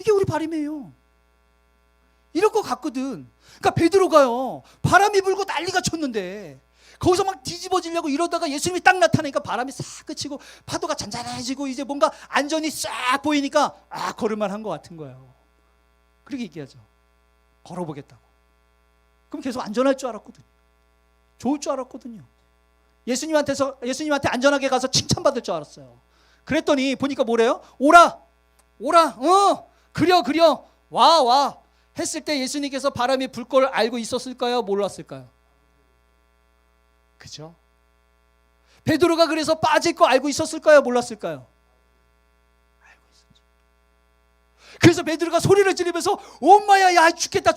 이게 우리 바람이에요. 이럴 것 같거든. 그러니까 베드로가요, 바람이 불고 난리가 쳤는데 거기서 막 뒤집어지려고 이러다가 예수님이 딱 나타나니까 바람이 싹 그치고 파도가 잔잔해지고 이제 뭔가 안전이 싹 보이니까 걸을만 한 것 같은 거예요. 그렇게 얘기하죠. 걸어보겠다고. 그럼 계속 안전할 줄 알았거든요. 좋을 줄 알았거든요. 예수님한테 안전하게 가서 칭찬받을 줄 알았어요. 그랬더니 보니까 뭐래요? 오라, 그려, 와 했을 때 예수님께서 바람이 불 걸 알고 있었을까요? 몰랐을까요? 그죠? 베드로가 그래서 빠질 거 알고 있었을까요? 몰랐을까요? 알고 있었죠. 그래서 베드로가 소리를 지르면서 엄마야, 야 죽겠다.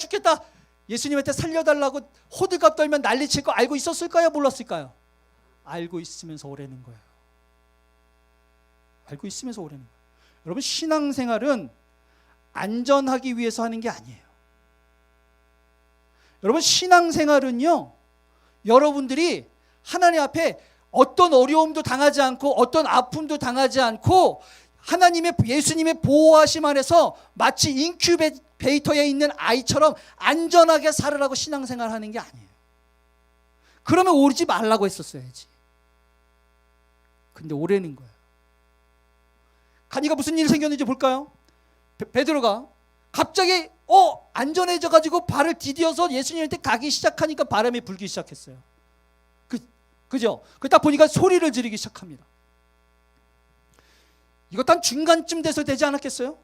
예수님한테 살려달라고 호들갑 떨면 난리칠 거 알고 있었을까요? 몰랐을까요? 알고 있으면서 오라는 거예요. 알고 있으면서 오라는 거예요. 여러분, 신앙생활은 안전하기 위해서 하는 게 아니에요. 여러분, 신앙생활은요, 여러분들이 하나님 앞에 어떤 어려움도 당하지 않고 어떤 아픔도 당하지 않고 예수님의 보호하심 안에서 마치 인큐베이터에 있는 아이처럼 안전하게 살으라고 신앙생활 하는 게 아니에요. 그러면 오르지 말라고 했었어야지. 근데 오라는 거예요. 가니까 무슨 일이 생겼는지 볼까요? 베드로가 갑자기 안전해져가지고 발을 디뎌서 예수님한테 가기 시작하니까 바람이 불기 시작했어요. 그죠? 딱 보니까 소리를 지르기 시작합니다. 이것 한 중간쯤 돼서 되지 않았겠어요?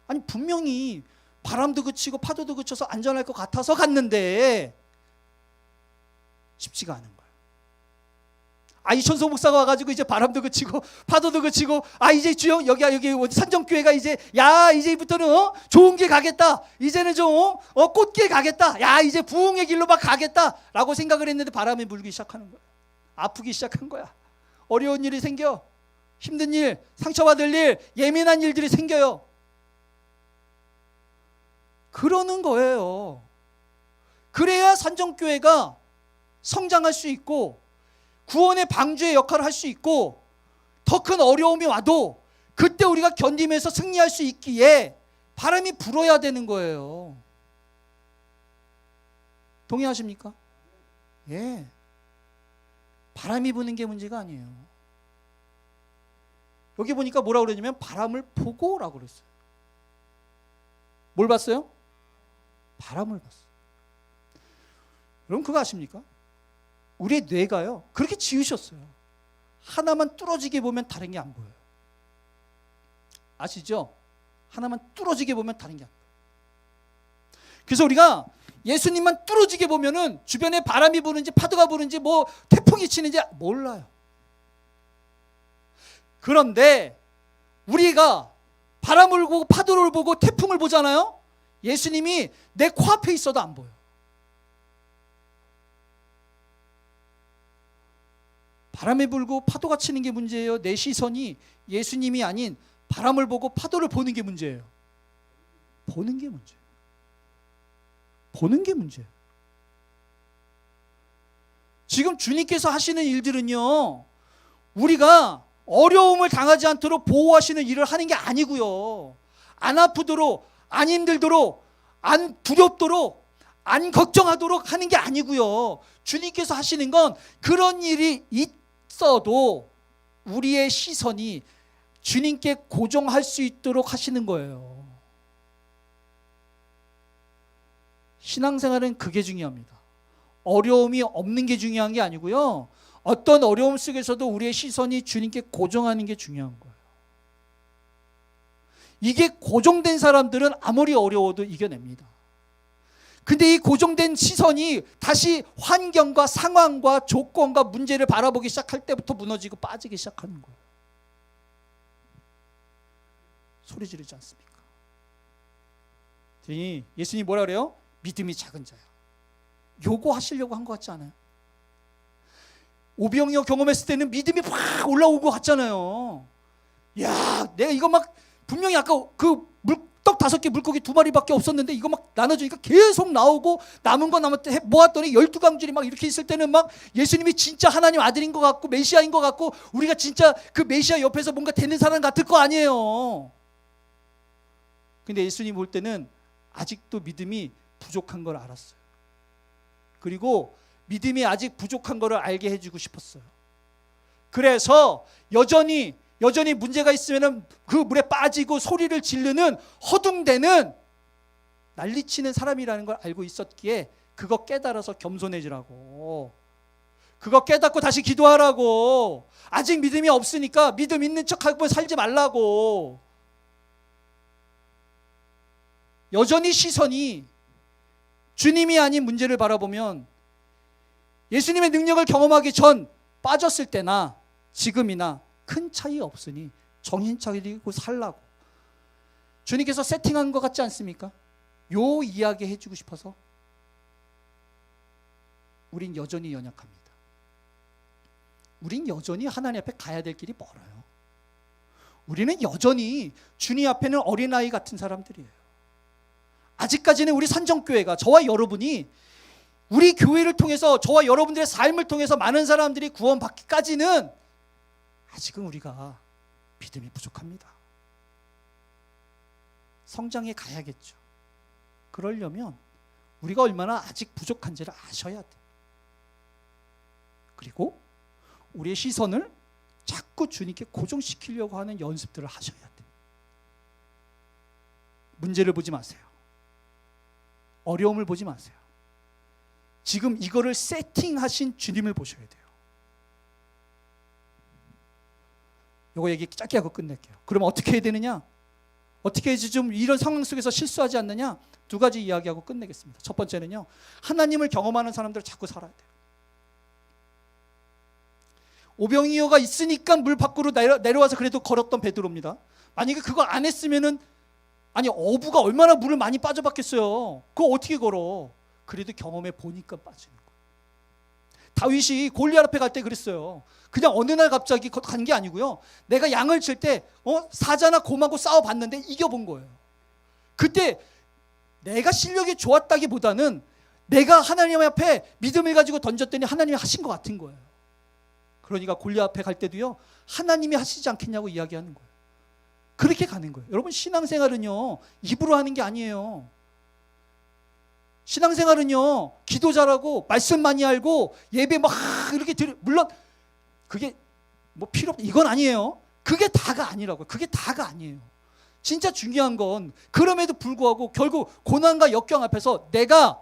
아니, 분명히 바람도 그치고 파도도 그쳐서 안전할 것 같아서 갔는데 쉽지가 않은 거예요. 이천수 목사가 와가지고 이제 바람도 그치고 파도도 그치고 이제 주여 여기 산정교회가 이제부터는 좋은 길 가겠다. 이제는 좀 꽃길 가겠다. 이제 부흥의 길로 막 가겠다라고 생각을 했는데 바람이 불기 시작하는 거야. 아프기 시작한 거야. 어려운 일이 생겨. 힘든 일, 상처받을 일, 예민한 일들이 생겨요. 그러는 거예요. 그래야 산정교회가 성장할 수 있고 구원의 방주의 역할을 할 수 있고 더 큰 어려움이 와도 그때 우리가 견디면서 승리할 수 있기에 바람이 불어야 되는 거예요. 동의하십니까? 예. 바람이 부는 게 문제가 아니에요. 여기 보니까 뭐라고 그러냐면 바람을 보고라고 그랬어요. 뭘 봤어요? 바람을 봤어요. 여러분 그거 아십니까? 우리의 뇌가요 그렇게 지으셨어요. 하나만 뚫어지게 보면 다른 게 안 보여요. 아시죠? 하나만 뚫어지게 보면 다른 게 안 보여요. 그래서 우리가 예수님만 뚫어지게 보면은 주변에 바람이 부는지 파도가 부는지 뭐 태풍이 치는지 몰라요. 그런데 우리가 바람을 보고 파도를 보고 태풍을 보잖아요. 예수님이 내 코앞에 있어도 안 보여. 바람이 불고 파도가 치는 게 문제예요? 내 시선이 예수님이 아닌 바람을 보고 파도를 보는 게 문제예요? 보는 게 문제예요. 보는 게 문제예요. 지금 주님께서 하시는 일들은요, 우리가 어려움을 당하지 않도록 보호하시는 일을 하는 게 아니고요, 안 아프도록, 안 힘들도록, 안 두렵도록, 안 걱정하도록 하는 게 아니고요, 주님께서 하시는 건 그런 일이 있어도 우리의 시선이 주님께 고정할 수 있도록 하시는 거예요. 신앙생활은 그게 중요합니다. 어려움이 없는 게 중요한 게 아니고요, 어떤 어려움 속에서도 우리의 시선이 주님께 고정하는 게 중요한 거예요. 이게 고정된 사람들은 아무리 어려워도 이겨냅니다. 근데 이 고정된 시선이 다시 환경과 상황과 조건과 문제를 바라보기 시작할 때부터 무너지고 빠지기 시작하는 거예요. 소리 지르지 않습니까? 예수님이 뭐라 그래요? 믿음이 작은 자야. 요거 하시려고 한 것 같지 않아요? 오병이어 경험했을 때는 믿음이 확 올라오고 갔잖아요. 야, 내가 이거 막 분명히 아까 그 떡 5개 물고기 2마리밖에 없었는데 이거 막 나눠주니까 계속 나오고 남은 거 모았더니 12강줄이 막 이렇게 있을 때는 막 예수님이 진짜 하나님 아들인 것 같고 메시아인 것 같고 우리가 진짜 그 메시아 옆에서 뭔가 되는 사람 같을 거 아니에요. 근데 예수님 볼 때는 아직도 믿음이 부족한 걸 알았어요. 그리고 믿음이 아직 부족한 거를 알게 해주고 싶었어요. 그래서 여전히 문제가 있으면 그 물에 빠지고 소리를 지르는 허둥대는 난리치는 사람이라는 걸 알고 있었기에 그거 깨달아서 겸손해지라고, 그거 깨닫고 다시 기도하라고, 아직 믿음이 없으니까 믿음 있는 척하고 살지 말라고. 여전히 시선이 주님이 아닌 문제를 바라보면 예수님의 능력을 경험하기 전 빠졌을 때나 지금이나 큰 차이 없으니 정신 차리고 살라고 주님께서 세팅한 것 같지 않습니까? 요 이야기 해주고 싶어서 우린 여전히 연약합니다. 우린 여전히 하나님 앞에 가야 될 길이 멀어요. 우리는 여전히 주님 앞에는 어린아이 같은 사람들이에요. 아직까지는 우리 산정교회가, 저와 여러분이 우리 교회를 통해서, 저와 여러분들의 삶을 통해서 많은 사람들이 구원받기까지는 아직은 우리가 믿음이 부족합니다. 성장해 가야겠죠. 그러려면 우리가 얼마나 아직 부족한지를 아셔야 돼요. 그리고 우리의 시선을 자꾸 주님께 고정시키려고 하는 연습들을 하셔야 돼요. 문제를 보지 마세요. 어려움을 보지 마세요. 지금 이거를 세팅하신 주님을 보셔야 돼요. 요거 얘기 짧게 하고 끝낼게요. 그럼 어떻게 해야 되느냐? 어떻게 해야지 좀 이런 상황 속에서 실수하지 않느냐? 2가지 이야기하고 끝내겠습니다. 첫 번째는요, 하나님을 경험하는 사람들을 자꾸 살아야 돼요. 오병이어가 있으니까 물 밖으로 내려와서 그래도 걸었던 베드로입니다. 만약에 그거 안 했으면은, 아니 어부가 얼마나 물을 많이 빠져봤겠어요. 그거 어떻게 걸어? 그래도 경험해 보니까 빠지는 거예요. 다윗이 골리앗 앞에 갈 때 그랬어요. 그냥 어느 날 갑자기 간 게 아니고요, 내가 양을 칠 때 사자나 곰하고 싸워봤는데 이겨본 거예요. 그때 내가 실력이 좋았다기보다는 내가 하나님 앞에 믿음을 가지고 던졌더니 하나님이 하신 것 같은 거예요. 그러니까 골리앗 앞에 갈 때도요, 하나님이 하시지 않겠냐고 이야기하는 거예요. 그렇게 가는 거예요. 여러분, 신앙생활은요 입으로 하는 게 아니에요. 신앙생활은요 기도 잘하고 말씀 많이 알고 예배 막 이렇게 물론 그게 뭐 필요 없, 이건 아니에요. 그게 다가 아니라고요. 그게 다가 아니에요. 진짜 중요한 건 그럼에도 불구하고 결국 고난과 역경 앞에서 내가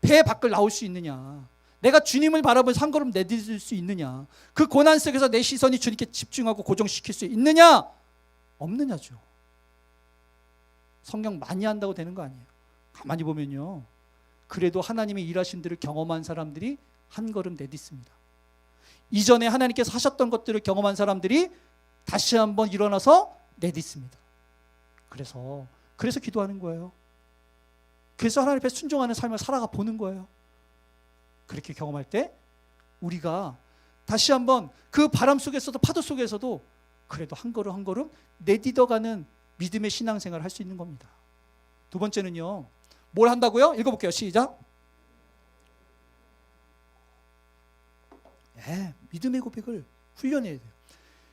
배 밖을 나올 수 있느냐, 내가 주님을 바라보면서 한 걸음 내딛을 수 있느냐, 그 고난 속에서 내 시선이 주님께 집중하고 고정시킬 수 있느냐 없느냐죠. 성경 많이 한다고 되는 거 아니에요. 가만히 보면요, 그래도 하나님의 일하신 들을 경험한 사람들이 한 걸음 내딛습니다. 이전에 하나님께서 하셨던 것들을 경험한 사람들이 다시 한번 일어나서 내딛습니다. 그래서 기도하는 거예요. 그래서 하나님 앞에 순종하는 삶을 살아가 보는 거예요. 그렇게 경험할 때 우리가 다시 한번 그 바람 속에서도 파도 속에서도 그래도 한 걸음 한 걸음 내딛어가는 믿음의 신앙생활을 할 수 있는 겁니다. 2번째는요, 뭘 한다고요? 읽어볼게요. 시작. 믿음의 고백을 훈련해야 돼요.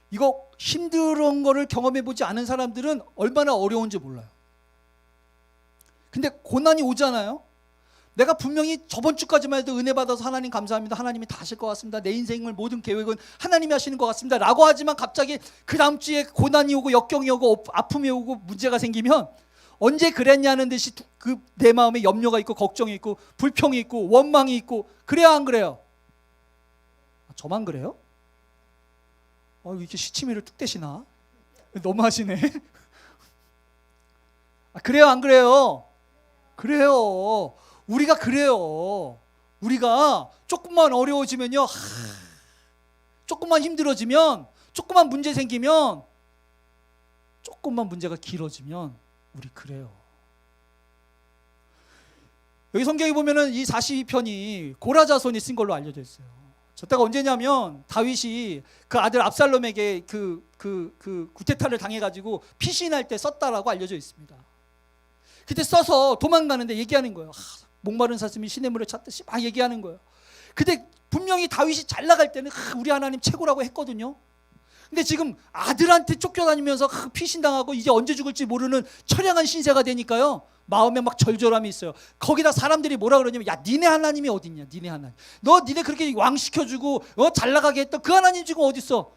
이거 힘든 거를 경험해보지 않은 사람들은 얼마나 어려운지 몰라요. 근데 고난이 오잖아요. 내가 분명히 저번 주까지만 해도 은혜 받아서 하나님 감사합니다. 하나님이 다 하실 것 같습니다. 내 인생을 모든 계획은 하나님이 하시는 것 같습니다. 라고 하지만 갑자기 그 다음 주에 고난이 오고 역경이 오고 아픔이 오고 문제가 생기면 언제 그랬냐는 듯이 그 내 마음에 염려가 있고 걱정이 있고 불평이 있고 원망이 있고 그래야 안 그래요? 저만 그래요? 이렇게 시치미를 뚝 떼시나? 너무하시네. 그래요 안 그래요? 그래요. 우리가 그래요. 우리가 조금만 어려워지면요, 조금만 힘들어지면, 조금만 문제 생기면, 조금만 문제가 길어지면 우리 그래요. 여기 성경에 보면은 이 42편이 고라자손이 쓴 걸로 알려져 있어요. 저때가 언제냐면 다윗이 그 아들 압살롬에게 그 구테타를 당해가지고 피신할 때 썼다라고 알려져 있습니다. 그때 써서 도망가는데 얘기하는 거예요. 목마른 사슴이 시냇물을 찾듯이 막 얘기하는 거예요. 근데 분명히 다윗이 잘 나갈 때는 우리 하나님 최고라고 했거든요. 근데 지금 아들한테 쫓겨다니면서 피신당하고 이제 언제 죽을지 모르는 처량한 신세가 되니까요, 마음에 막 절절함이 있어요. 거기다 사람들이 뭐라 그러냐면, 야 니네 하나님이 어딨냐, 니네 하나님. 니네 그렇게 왕시켜주고 잘 나가게 했던 그 하나님 지금 어딨어?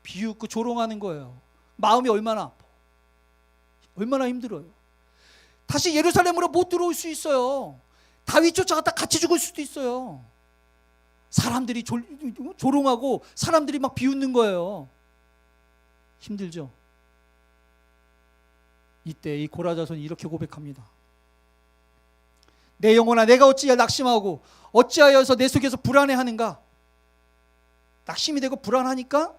비웃고 조롱하는 거예요. 마음이 얼마나 아파, 얼마나 힘들어요. 다시 예루살렘으로 못 들어올 수 있어요. 다윗 쫓아갔다 같이 죽을 수도 있어요. 사람들이 조롱하고 사람들이 막 비웃는 거예요. 힘들죠. 이때 이 고라자손이 이렇게 고백합니다. 내 영혼아, 내가 어찌하여 낙심하고 어찌하여서 내 속에서 불안해하는가? 낙심이 되고 불안하니까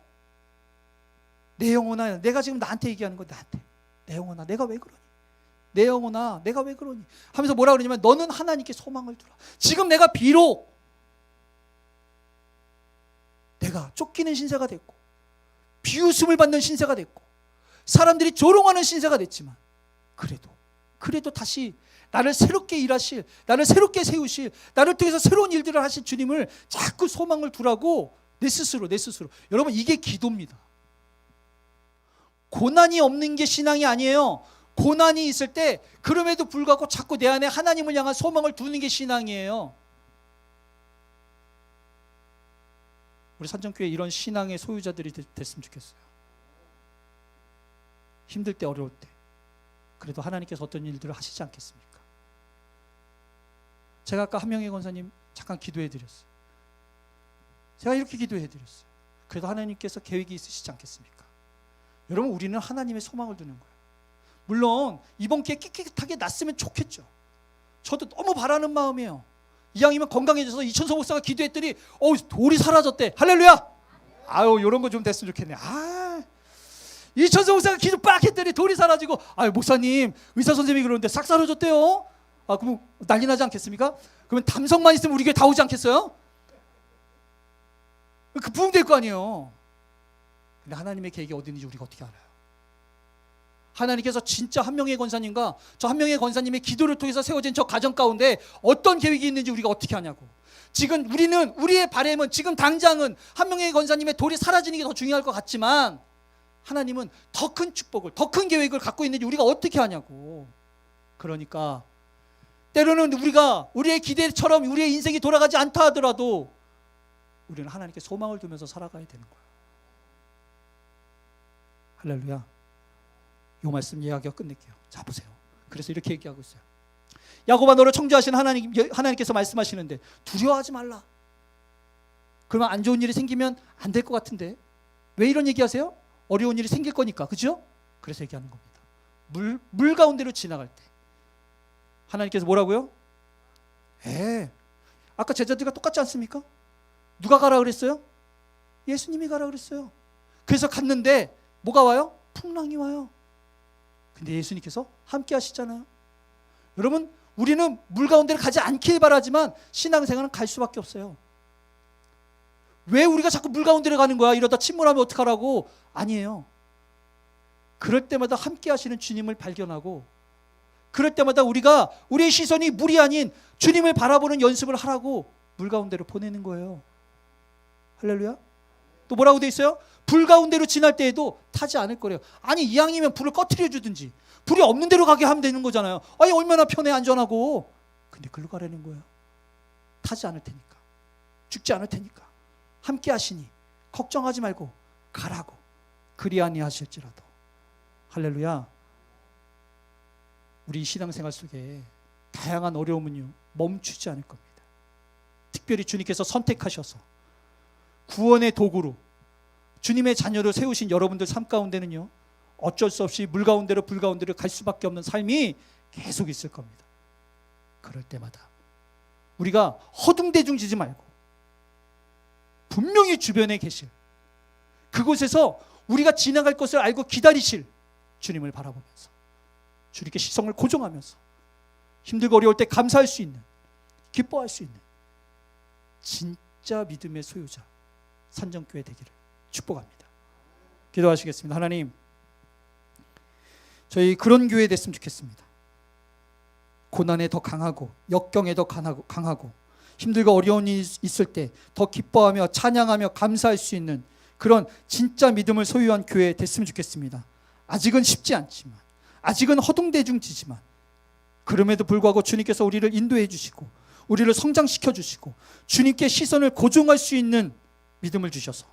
내 영혼아, 내가 지금 나한테 얘기하는 거야. 나한테. 내 영혼아, 내가 왜 그러니? 내 영혼아, 내가 왜 그러니? 하면서 뭐라 그러냐면, 너는 하나님께 소망을 두라. 지금 내가 비록 내가 쫓기는 신세가 됐고 비웃음을 받는 신세가 됐고 사람들이 조롱하는 신세가 됐지만, 그래도 다시 나를 새롭게 일하실, 나를 새롭게 세우실, 나를 통해서 새로운 일들을 하실 주님을 자꾸 소망을 두라고 내 스스로. 여러분, 이게 기도입니다. 고난이 없는 게 신앙이 아니에요. 고난이 있을 때 그럼에도 불구하고 자꾸 내 안에 하나님을 향한 소망을 두는 게 신앙이에요. 우리 산정교회 이런 신앙의 소유자들이 됐으면 좋겠어요. 힘들 때, 어려울 때 그래도 하나님께서 어떤 일들을 하시지 않겠습니까? 제가 아까 한명희 권사님 잠깐 기도해 드렸어요. 제가 이렇게 기도해 드렸어요. 그래도 하나님께서 계획이 있으시지 않겠습니까? 여러분, 우리는 하나님의 소망을 두는 거예요. 물론 이번 기회에 깨끗하게 났으면 좋겠죠. 저도 너무 바라는 마음이에요. 이왕이면 건강해져서 이천성 목사가 기도했더니 돌이 사라졌대. 할렐루야. 이런 거 좀 됐으면 좋겠네. 이천성 목사가 기도 빡 했더니 돌이 사라지고, 목사님 의사 선생님이 그러는데 싹 사라졌대요. 그럼 난리 나지 않겠습니까? 그러면 담성만 있으면 우리 교회 다 오지 않겠어요? 그 부흥될 거 아니에요. 근데 하나님의 계획이 어디 있는지 우리가 어떻게 알아요? 하나님께서 진짜 한명희 권사님과 저 한명희 권사님의 기도를 통해서 세워진 저 가정 가운데 어떤 계획이 있는지 우리가 어떻게 아냐고. 지금 우리의 바람은, 지금 당장은 한명희 권사님의 돌이 사라지는 게 더 중요할 것 같지만, 하나님은 더 큰 축복을, 더 큰 계획을 갖고 있는지 우리가 어떻게 아냐고. 그러니까 때로는 우리의 기대처럼 우리의 인생이 돌아가지 않다 하더라도 우리는 하나님께 소망을 두면서 살아가야 되는 거예요. 할렐루야. 이 말씀 이야기가 끝낼게요. 자, 보세요. 그래서 이렇게 얘기하고 있어요. 야곱아, 너를 청조하신 하나님께서 말씀하시는데 두려워하지 말라. 그러면 안 좋은 일이 생기면 안 될 것 같은데 왜 이런 얘기하세요? 어려운 일이 생길 거니까, 그죠? 그래서 얘기하는 겁니다. 물 가운데로 지나갈 때 하나님께서 뭐라고요? 아까 제자들과 똑같지 않습니까? 누가 가라 그랬어요? 예수님이 가라 그랬어요. 그래서 갔는데 뭐가 와요? 풍랑이 와요. 근데 예수님께서 함께 하시잖아요. 여러분, 우리는 물 가운데를 가지 않길 바라지만 신앙생활은 갈 수밖에 없어요. 왜 우리가 자꾸 물 가운데를 가는 거야? 이러다 침몰하면 어떡하라고? 아니에요. 그럴 때마다 함께 하시는 주님을 발견하고, 그럴 때마다 우리의 시선이 물이 아닌 주님을 바라보는 연습을 하라고 물 가운데로 보내는 거예요. 할렐루야. 또 뭐라고 돼 있어요? 불 가운데로 지날 때에도 타지 않을 거래요. 아니 이왕이면 불을 꺼트려 주든지 불이 없는 데로 가게 하면 되는 거잖아요. 아니 얼마나 편해 안전하고. 근데 글로 가라는 거예요. 타지 않을 테니까, 죽지 않을 테니까, 함께 하시니 걱정하지 말고 가라고. 그리 아니하실지라도. 할렐루야. 우리 신앙생활 속에 다양한 어려움은요 멈추지 않을 겁니다. 특별히 주님께서 선택하셔서 구원의 도구로 주님의 자녀로 세우신 여러분들 삶 가운데는요 어쩔 수 없이 물 가운데로 불 가운데로 갈 수밖에 없는 삶이 계속 있을 겁니다. 그럴 때마다 우리가 허둥대중지지 말고 분명히 주변에 계실 그곳에서 우리가 지나갈 것을 알고 기다리실 주님을 바라보면서 주님께 시선을 고정하면서 힘들고 어려울 때 감사할 수 있는, 기뻐할 수 있는 진짜 믿음의 소유자 산정교회 되기를 축복합니다. 기도하시겠습니다. 하나님, 저희 그런 교회 됐으면 좋겠습니다. 고난에 더 강하고 역경에 더 강하고 힘들고 어려운 일이 있을 때 더 기뻐하며 찬양하며 감사할 수 있는 그런 진짜 믿음을 소유한 교회 됐으면 좋겠습니다. 아직은 쉽지 않지만, 아직은 허둥대중지지만, 그럼에도 불구하고 주님께서 우리를 인도해 주시고 우리를 성장시켜 주시고 주님께 시선을 고정할 수 있는 믿음을 주셔서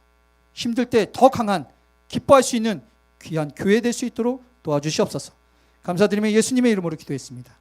힘들 때 더 강한 기뻐할 수 있는 귀한 교회 될 수 있도록 도와주시옵소서. 감사드리며 예수님의 이름으로 기도했습니다.